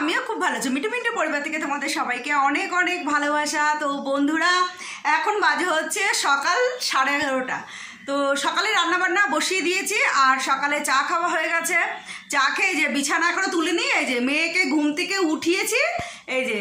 আমিও খুব ভালো আছি। মিঠু মিন্টু পরিবার থেকে তোমাদের সবাইকে অনেক অনেক ভালোবাসা। তো বন্ধুরা, এখন বাজে হচ্ছে সকাল 11:30। তো সকালে রান্নাবান্না বসিয়ে দিয়েছি আর সকালে চা খাওয়া হয়ে গেছে। চা খেয়ে যে বিছানা এখনো তুলিনি, এই যে মেয়েকে ঘুম থেকে উঠিয়েছি, এই যে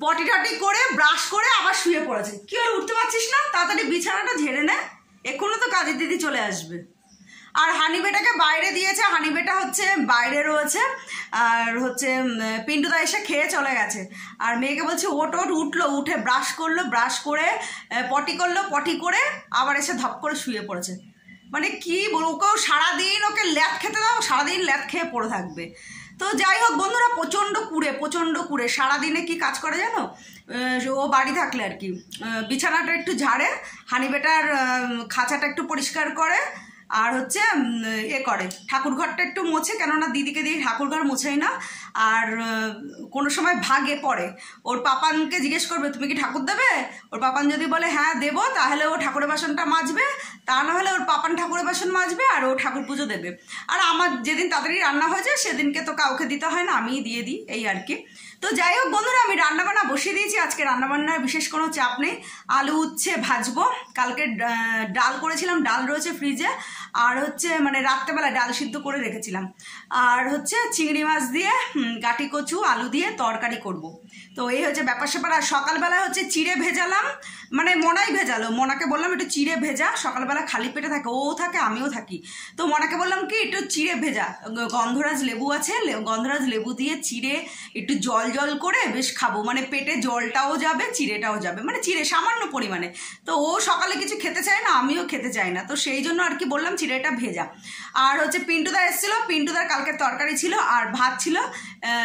পটি টটি করে ব্রাশ করে আবার শুয়ে পড়েছে। কি হলো, উঠতে পারছিস না? তাড়াতাড়ি বিছানাটা ঝেড়ে নে, এখনো তো কাজের দিদি চলে আসবে। আর হানিবেটাকে বাইরে দিয়েছে, হানিবেটা হচ্ছে বাইরে রয়েছে। আর হচ্ছে পিন্টুদা এসে খেয়ে চলে গেছে। আর মেয়েকে বলছে ওট ওট, উঠলো, উঠে ব্রাশ করলো, ব্রাশ করে পটি করলো, পটি করে আবার এসে ধপ করে শুয়ে পড়েছে। মানে কি বলবো, ওকেও সারাদিন ওকে ল্যাদ খেতে দাও, সারাদিন ল্যাদ খেয়ে পড়ে থাকবে। তো যাই হোক বন্ধুরা, প্রচণ্ড কুড়ে সারাদিনে কি কাজ করে জানো? ও বাড়ি থাকলে আর কি বিছানাটা একটু ঝাড়ে, হানিবেটার খাঁচাটা একটু পরিষ্কার করে, আর হচ্ছে করে ঠাকুরঘরটা একটু মোছে, কেননা দিদিকে দিয়ে ঠাকুরঘর মোছাই না। আর কোনো সময় ভাগে পড়ে, ওর পাপানকে জিজ্ঞেস করবে তুমি কি ঠাকুর দেবে? ওর পাপান যদি বলে হ্যাঁ দেবো, তাহলে ও ঠাকুরের বাসনটা মাজবে, তা না হলে ওর পাপান ঠাকুরের বাসন মাজবে আর ও ঠাকুর পুজো দেবে। আর আমার যেদিন তাড়াতাড়ি রান্না হয়ে যায় সেদিনকে তো কাউকে দিতে হয় না, আমিই দিয়ে দিই, এই আর কি। তো যাই হোক বন্ধুরা, আমি রান্নাবান্না বসিয়ে দিয়েছি। আজকে রান্নাবান্নার বিশেষ কোনো চাপ নেই। আলু উচ্ছে ভাজবো, কালকে ডাল করেছিলাম, ডাল রয়েছে ফ্রিজে। আর হচ্ছে মানে রাত্রেবেলা ডাল সিদ্ধ করে রেখেছিলাম। আর হচ্ছে চিংড়ি মাছ দিয়ে গাটি কচু আলু দিয়ে তরকারি করব। তো এই হচ্ছে ব্যাপার স্যাপার। আর সকালবেলা হচ্ছে চিড়ে ভেজালাম, মানে মনাই ভেজালো, মনাকে বললাম একটু চিড়ে ভেজা, সকালবেলা খালি পেটে থাকে, ও থাকে আমিও থাকি। তো মনাকে বললাম কি একটু চিড়ে ভেজা, গন্ধরাজ লেবু আছে, গন্ধরাজ লেবু দিয়ে চিড়ে একটু জল জল করে বেশ খাবো, মানে পেটে জলটাও যাবে চিড়েটাও যাবে, মানে চিড়ে সামান্য পরিমাণে। তো ও সকালে কিছু খেতে চায় না, আমিও খেতে চাই না, তো সেই জন্য আর কি বললাম চিড়েটা ভেজা। আর হচ্ছে পিন্টুদা এসেছিলো, পিন্টুদার কালকে তরকারি ছিল আর ভাত ছিল,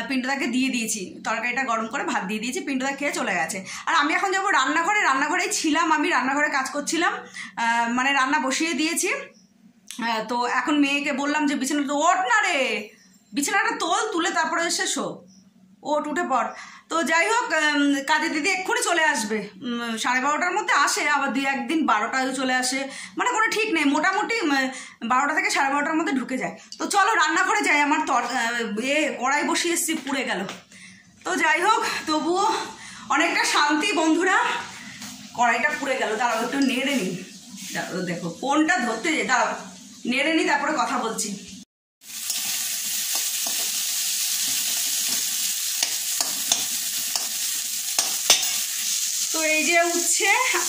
পিন্টুদাকে দিয়ে দিয়েছি, তরকারিটা গরম করে ভাত দিয়ে দিয়েছি, পিন্টুদা খেয়ে চলে গেছে। আর আমি এখন যাবো রান্নাঘরে, রান্নাঘরেই ছিলাম, আমি রান্নাঘরে কাজ করছিলাম, মানে রান্না বসিয়ে দিয়েছি। তো এখন মেয়েকে বললাম যে বিছানাটা ওঠ না রে, বিছানাটা তুলে তারপরে এসে শো, ওঠ, উঠে পড়। তো যাই হোক, কাজের দিদি এক্ষুনি চলে আসবে, 12:30টার মধ্যে আসে, আবার 2-1 দিন 12টায় চলে আসে, মানে কোনো ঠিক নেই, মোটামুটি 12টা থেকে 12:30টার মধ্যে ঢুকে যায়। তো চলো রান্নাঘরে যাই, আমার কড়াই বসিয়ে এসছি, পুড়ে গেল। তো যাই হোক, তবুও অনেকটা শান্তি বন্ধুরা। কড়াইটা পুড়ে গেল, দাঁড়াও একটু নেড়ে নিই, দেখো ফোনটা ধরতে যে, দাঁড়াও নেড়ে নিই তারপরে কথা বলছি। তো এই যে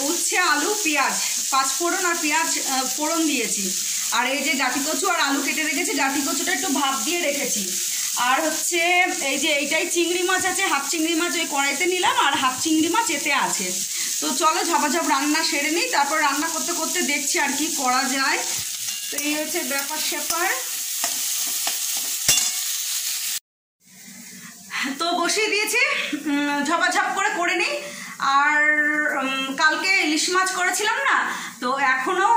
উচ্ছে আলু পেঁয়াজ, 5 ফোড়ন আর পেঁয়াজ ফোড়ন দিয়েছি। আর এই যে গাঁটি কচু আর আলু কেটে রেখেছি, গাঁটি কচুটা একটু ভাপ দিয়ে রেখেছি। আর হচ্ছে এই যে এইটাই চিংড়ি মাছ আছে, হাফ চিংড়ি মাছ ওই কড়াইতে নিলাম, আর হাফ চিংড়ি মাছ এতে আছে। তো চলো ঝপাঝপ রান্না সেরে নিই, তারপর রান্না করতে করতে দেখছি আর কি করা যায়। তো এই হচ্ছে ব্যাপার স্যাপার। তো বসিয়ে দিয়েছি, ঝপাঝপ করে নিই। আর কালকে ইলিশ মাছ করেছিলাম না, তো এখনো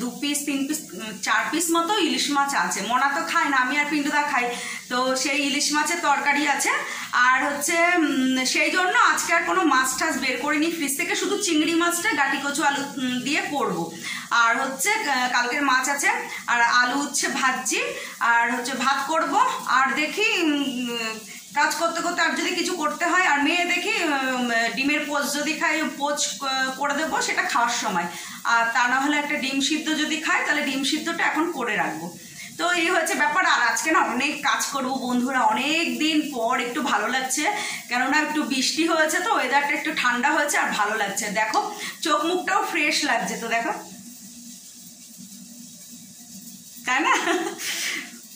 2 পিস 3 পিস 4 পিস মতো ইলিশ মাছ আছে। মনা তো খায় না, আমি আর পিন্টুদা খাই, তো সেই ইলিশ মাছের তরকারি আছে। আর হচ্ছে সেই জন্য আজকে আর কোনো মাছ টাছ বের করিনি ফ্রিজ থেকে, শুধু চিংড়ি মাছটা গাঁটি কচু আলু দিয়ে করব। আর হচ্ছে কালকের মাছ আছে, আর আলু হচ্ছে ভাজছি, আর হচ্ছে ভাত করব। আর দেখি কাজ করতে করতে আর যদি কিছু করতে হয়, আর মেয়ে দেখি ডিমের পোচ যদি খাই, পোচ করে দেবো সেটা খাওয়ার সময়। আর তা না হলে একটা ডিম সিদ্ধ যদি খায়, তাহলে ডিম সিদ্ধটা এখন করে রাখবো। তো এই হচ্ছে ব্যাপার। আর আজকে না অনেক কাজ করব বন্ধুরা, অনেক দিন পর একটু ভালো লাগছে, কেননা একটু বৃষ্টি হয়েছে, তো ওয়েদারটা একটু ঠান্ডা হয়েছে আর ভালো লাগছে। দেখো চোখ মুখটাও ফ্রেশ লাগছে, তো দেখো, তাই না?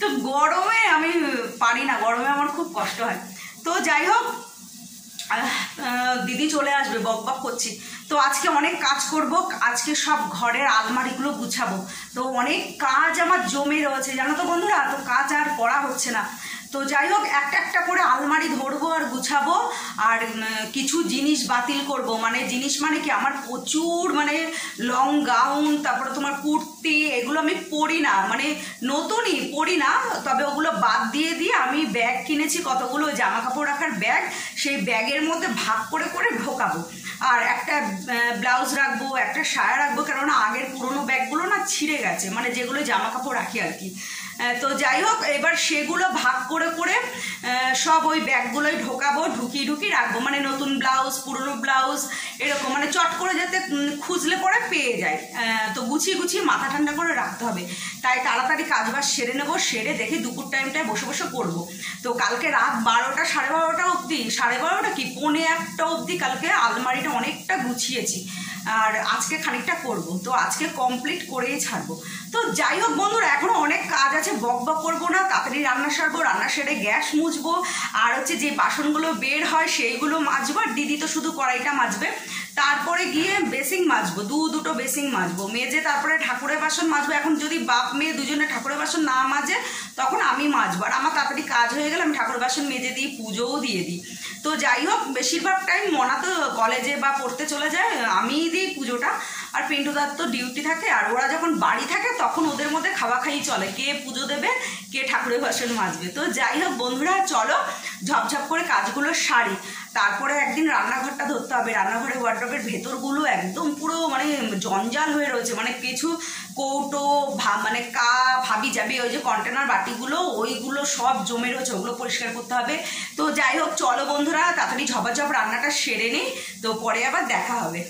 তো গরমে আমি পারি না, গরমে আমার খুব কষ্ট হয়। তো যাই হোক, দিদি চলে আসবে, বক বক করছি। তো আজকে অনেক কাজ করব, আজকে সব ঘরের আলমারিগুলো গুছাবো। তো অনেক কাজ আমার জমে রয়েছে জানো তো বন্ধুরা, তো কাজ আর করা হচ্ছে না। তো যাই হোক, একটা একটা করে আলমারি ধরবো আর গুছাবো। আর কিছু জিনিস বাতিল করব, মানে জিনিস মানে কি, আমার প্রচুর মানে লং গাউন, তারপরে তোমার কুর্তি, এগুলো আমি পরি না, মানে নতুনই পরি না, তবে ওগুলো বাদ দিয়ে আমি ব্যাগ কিনেছি কতগুলো জামা কাপড় রাখার ব্যাগ, সেই ব্যাগের মধ্যে ভাগ করে করে ঢোকাবো। আর একটা ব্লাউজ রাখবো, একটা সায়া রাখবো, কেননা আগের পুরোনো ব্যাগগুলো না ছিঁড়ে গেছে, মানে যেগুলো জামা কাপড় রাখি আর কি। তো যাই হোক, এবার সেগুলো ভাগ করে করে সব ওই ব্যাগগুলোই ঢোকাবো, ঢুকিয়ে রাখবো, মানে নতুন ব্লাউজ, পুরনো ব্লাউজ, এরকম মানে চট করে যাতে খুঁজলে পরে পেয়ে যায়। তো গুছিয়ে মাথা ঠান্ডা করে রাখতে হবে, তাই তাড়াতাড়ি কাজবাজ সেরে নেবো, সেরে দেখি দুপুর টাইমটায় বসে বসে করবো। তো কালকে রাত 12টা 12:30 অবধি, 12:30 কি 1:45 অবধি কালকে আলমারিটা অনেকটা গুছিয়েছি, আর আজকে খানিকটা করব। তো আজকে কমপ্লিট করেই ছাড়বো। তো যাই হোক বন্ধুরা, এখনো অনেক কাজ আছে, বক করবো না, তাড়াতাড়ি রান্না সারবো, রান্না সেরে গ্যাস মুছবো, আর হচ্ছে যে বাসনগুলো বের হয় সেইগুলো মাজবো, আর দিদি তো শুধু কড়াইটা মাজবে, তারপরে গিয়ে বেসিং মাজবো, দুটো বেসিং মাজবো, মেজে তারপরে ঠাকুরের বাসন মাজবো। এখন যদি বাপ মেয়ে দুজনে ঠাকুরের বাসন না মাজে তখন আমি মাজবো, আর আমার তাড়াতাড়ি কাজ হয়ে গেলে আমি ঠাকুরের বাসন মেজে দিই, পুজোও দিয়ে দিই। তো যাই হোক, বেশিরভাগ টাইম মনা তো কলেজে বা পড়তে চলে যায়, আমিই দিই পুজোটা, আর পিন্টুদার তো ডিউটি থাকে, আর ওরা যখন বাড়ি থাকে তখন ওদের মধ্যে খাওয়া খাই চলে, কে পুজো দেবে কে ঠাকুরের বাসন মাজবে। তো যাই হোক বন্ধুরা, চলো ঝপঝপ করে কাজগুলো সারি, তারপরে একদিন রান্নাঘরটা ধরতে হবে। রান্নাঘরের ওয়ার্ড্রবের ভেতরগুলো একদম পুরো মানে জঞ্জাল হয়ে রয়েছে, মানে কিছু কৌটো মানে ভাবি যাবি ওই যে কন্টেনার বাটিগুলো, ওইগুলো সব জমে রয়েছে, ওগুলো পরিষ্কার করতে হবে। তো যাই হোক চলো বন্ধুরা, তাড়াতাড়ি ঝপাঝপ রান্নাটা সেরে নিই, তো পরে আবার দেখা হবে।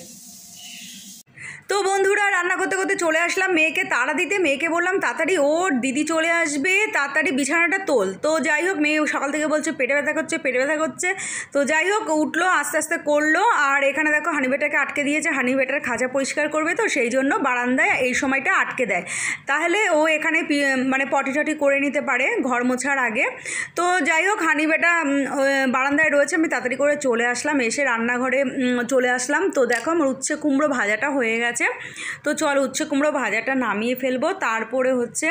তো বন্ধুরা, রান্না করতে করতে চলে আসলাম মেয়েকে তাড়া দিতে। মেয়েকে বললাম তাড়াতাড়ি ওর, দিদি চলে আসবে, তাড়াতাড়ি বিছানাটা তোল। তো যাই হোক, মেয়ে সকাল থেকে বলছে পেটে ব্যথা করছে। তো যাই হোক উঠলো, আস্তে আস্তে করলো। আর এখানে দেখো হানিবেটাকে আটকে দিয়েছে, হানিবেটার খাঁচা পরিষ্কার করবে, তো সেই জন্য বারান্দায় এই সময়টা আটকে দেয়, তাহলে ও এখানে মানে পটি টটি করে নিতে পারে ঘর মোছার আগে। তো যাই হোক, হানিবেটা বারান্দায় রয়েছে, আমি তাড়াতাড়ি করে চলে আসলাম, এসে রান্নাঘরে চলে আসলাম। তো দেখো আমার উচ্ছে কুমড়ো ভাজাটা হয়ে গেছে। তো চলো উচ্ছে কুমড়ো ভাজাটা নামিয়ে ফেলবো, তারপরে হচ্ছে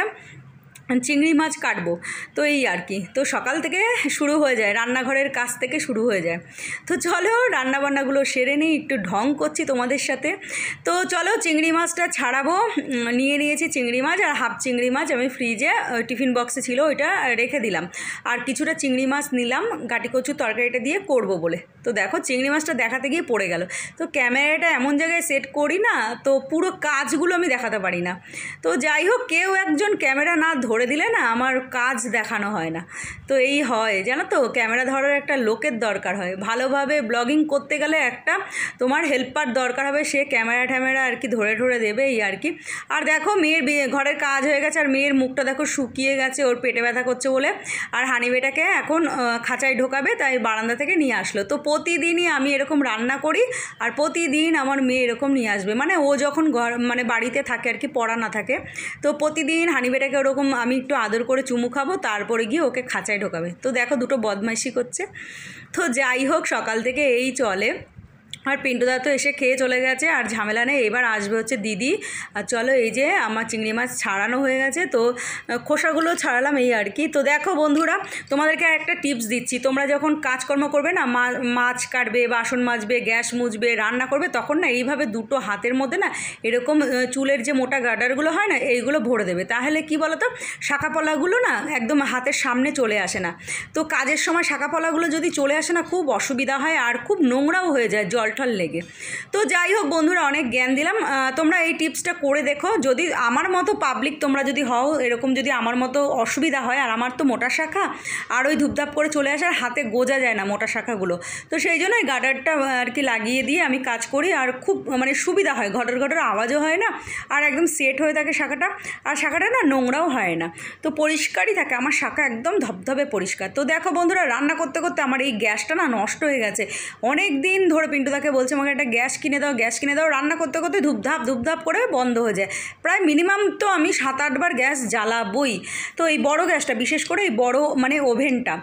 চিংড়ি মাছ কাটবো। তো এই আর কি, তো সকাল থেকে শুরু হয়ে যায়, রান্নাঘরের কাজ থেকে শুরু হয়ে যায়। তো চলো রান্নাবান্নাগুলো সেরে নিই, একটু ঢং করছি তোমাদের সাথে। তো চলো চিংড়ি মাছটা ছাড়াবো, নিয়ে নিয়েছি চিংড়ি মাছ, আর হাফ চিংড়ি মাছ আমি ফ্রিজে টিফিন বক্সে ছিল ওইটা রেখে দিলাম, আর কিছুটা চিংড়ি মাছ নিলাম গাটি কচুর তরকারিটা দিয়ে করব বলে। তো দেখো চিংড়ি মাছটা দেখাতে গিয়ে পড়ে গেল। তো ক্যামেরাটা এমন জায়গায় সেট করি না, তো পুরো কাজগুলো আমি দেখাতে পারি না। তো যাই হোক, কেউ একজন ক্যামেরা না ধরে দিলে না আমার কাজ দেখানো হয় না। তো এই হয় জানো তো, ক্যামেরা ধরার একটা লোকের দরকার হয়, ভালোভাবে ব্লগিং করতে গেলে একটা তোমার হেল্পার দরকার হবে, সে ক্যামেরা আর কি ধরে দেবে, এই আর কি। আর দেখো মেয়ের ঘরের কাজ হয়ে গেছে, আর মেয়ের মুখটা দেখো শুকিয়ে গেছে, ওর পেটে ব্যথা করছে বলে। আর হানিবেটাকে এখন খাঁচায় ঢোকাবে, তাই বারান্দা থেকে নিয়ে আসলো। তো প্রতিদিনই আমি এরকম রান্না করি, আর প্রতিদিন আমার মেয়ে এরকম নিয়ে আসবে, মানে ও যখন মানে বাড়িতে থাকে আর কি, পড়া না থাকে, তো প্রতিদিন হানিবেটাকে ওরকম আমি একটু আদর করে চুমু খাবো, তারপরে গিয়ে ওকে খাঁচায় ঢোকাবে। তো দেখো দুটো বদমাইশি করছে। তো যাই হোক, সকাল থেকে এই চলে। আর পিন্টুদা তো এসে খেয়ে চলে গেছে, আর ঝামেলা নেই। এবার আসবে হচ্ছে দিদি। আর চলো এই যে আমার চিংড়ি মাছ ছাড়ানো হয়ে গেছে, তো খোসাগুলো ছাড়ালাম, এই আর কি। তো দেখো বন্ধুরা, তোমাদেরকে একটা টিপস দিচ্ছি, তোমরা যখন কাজকর্ম করবে না, মাছ কাটবে, বাসন মাজবে, গ্যাস মুছবে, রান্না করবে, তখন না এইভাবে দুটো হাতের মধ্যে না এরকম চুলের যে মোটা গার্ডারগুলো হয় না, এইগুলো ভরে দেবে। তাহলে কি বলো তো, শাঁখাপলাগুলো না একদম হাতের সামনে চলে আসে না। তো কাজের সময় শাঁখাপলাগুলো যদি চলে আসে না, খুব অসুবিধা হয়, আর খুব নোংরাও হয়ে যায় জল লেগে। তো যাই হোক বন্ধুরা, অনেক জ্ঞান দিলাম, তোমরা এই টিপসটা করে দেখো। যদি আমার মতো পাবলিক তোমরা যদি হও, এরকম যদি আমার মতো অসুবিধা হয়, আর আমার তো মোটা শাখা, আর ওই ধূপধাপ করে চলে আসার হাতে গোজা যায় না মোটা শাখাগুলো, তো সেই জন্য এই গার্ডারটা আর কি লাগিয়ে দিয়ে আমি কাজ করি, আর খুব মানে সুবিধা হয়, ঘটর আওয়াজও হয় না, আর একদম সেট হয়ে থাকে শাখাটা, আর শাখাটা না নোংরাও হয় না, তো পরিষ্কারই থাকে আমার শাখা, একদম ধবধবে পরিষ্কার। তো দেখো বন্ধুরা, রান্না করতে করতে আমার এই গ্যাসটা না নষ্ট হয়ে গেছে, অনেক দিন ধরে পিন্টুদাকে বলছে আমাকে একটা গ্যাস কিনে দাও, রান্না করতে করতে ধূপধাপ করে বন্ধ হয়ে যায়। প্রায় মিনিমাম তো আমি 7-8 বার গ্যাস জ্বালাবই। তো এই বড় গ্যাসটা, বিশেষ করে এই বড় মানে ওভেনটা,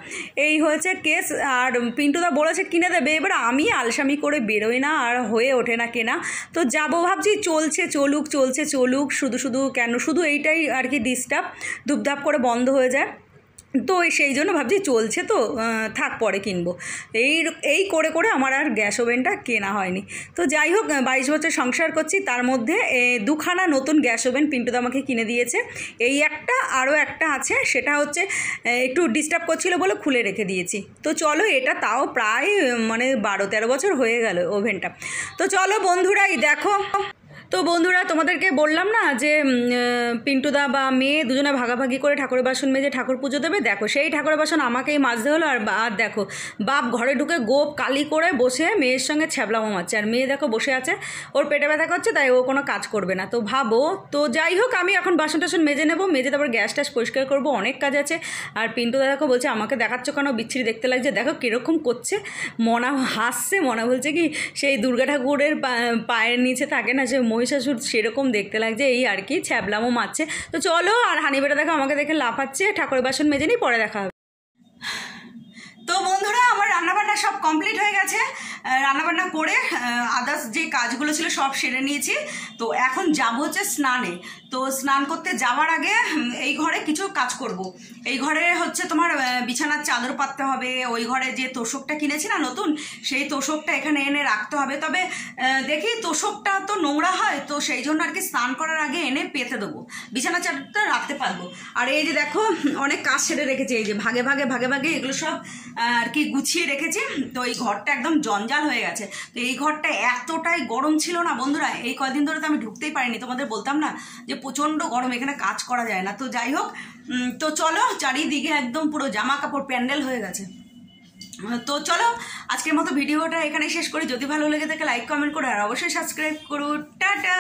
এই হয়েছে কেস। আর পিন্টুদা বলেছে কিনে দেবে, এবার আমি আলসামি করে বেরোই না, আর হয়ে ওঠে না কেনা। তো যাবো ভাবছি, চলছে চলুক, শুধু কেন, শুধু এইটাই আর কি ডিস্টার্ব, ধূপধাপ করে বন্ধ হয়ে যায়। তো সেই জন্য ভাবছি চলছে তো থাক, পরে কিনবো, এই করে আমার আর গ্যাস ওভেনটা কেনা হয়নি। তো যাই হোক, 22 বছর সংসার করছি, তার মধ্যে 2খানা নতুন গ্যাস ওভেন পিন্টুদা আমাকে কিনে দিয়েছে। এই একটা, আরও একটা আছে, সেটা হচ্ছে একটু ডিস্টার্ব করছিল বলে খুলে রেখে দিয়েছি। তো চলো, এটা তাও প্রায় মানে 12-13 বছর হয়ে গেল ওভেনটা। তো চলো বন্ধুরা, এই দেখো। তো বন্ধুরা তোমাদেরকে বললাম না যে পিন্টুদা বা মেয়ে দুজনে ভাগাভাগি করে ঠাকুরের বাসন মেজে ঠাকুর পুজো দেবে। দেখো সেই ঠাকুরের বাসন আমাকেই মাজতে হলো। আর দেখো বাপ ঘরে ঢুকে গোপ কালি করে বসে মেয়ের সঙ্গে ছ্যাবলামো মারছে, আর মেয়ে দেখো বসে আছে, ওর পেটে ব্যথা করছে, তাই ও কোনো কাজ করবে না। তো ভাবো, তো যাই হোক আমি এখন বাসন টাসন মেজে নেবো, মেজে তারপর গ্যাস ট্যাস পরিষ্কার করবো, অনেক কাজ আছে। আর পিন্টুদা দেখো বলছে আমাকে দেখাচ্ছ কেন, বিচ্ছিরি দেখতে লাগছে, দেখো কীরকম করছে। মনা হাসছে, মনা বলছে কি সেই দুর্গা ঠাকুরের পায়ের নিচে থাকে না সে মহিষাসুর, সেরকম দেখতে লাগছে, এই আর কি ছ্যাবলামো মারছে। তো চলো, আর হানিবেটা দেখো আমাকে দেখে লাফাচ্ছে, ঠাকুরের বাসন মেজে নিই, পরে দেখা হবে। তো বন্ধুরা আমার রান্নাবান্না সব কমপ্লিট হয়ে গেছে, রান্নাবান্না করে আদার্স যে কাজগুলো ছিল সব সেরে নিয়েছি। তো এখন যাব হচ্ছে স্নানে। তো স্নান করতে যাওয়ার আগে এই ঘরে কিছু কাজ করব। এই ঘরে হচ্ছে তোমার বিছানার চাদর পাততে হবে, ওই ঘরে যে তোষকটা কিনেছি না নতুন, সেই তোষকটা এখানে এনে রাখতে হবে। তবে দেখি তোষকটা তো নোংরা হয়, তো সেই জন্য আর কি স্নান করার আগে এনে পেতে দেবো, বিছানার চাদরটা রাখতে পারবো। আর এই যে দেখো অনেক কাজ সেরে রেখেছি, এই যে ভাগে ভাগে ভাগে ভাগে এগুলো সব আর কি গুছিয়ে রেখেছি। তো এই ঘরটা একদম জঞ্জাল হয়ে গেছে। তো এই ঘরটা এতটাই গরম ছিল না বন্ধুরা, এই কয়দিন ধরে তো আমি ঢুকতেই পারিনি, তোমাদের বলতাম না যে প্রচণ্ড গরম, এখানে কাজ করা যায় না। তো যাই হোক, তো চলো, চারিদিকে একদম পুরো জামা কাপড় প্যান্ডেল হয়ে গেছে। তো চলো আজকের মতো ভিডিওটা এখানে শেষ করি। যদি ভালো লেগে থাকে লাইক কমেন্ট করো, আর অবশ্যই সাবস্ক্রাইব করো। টাটা।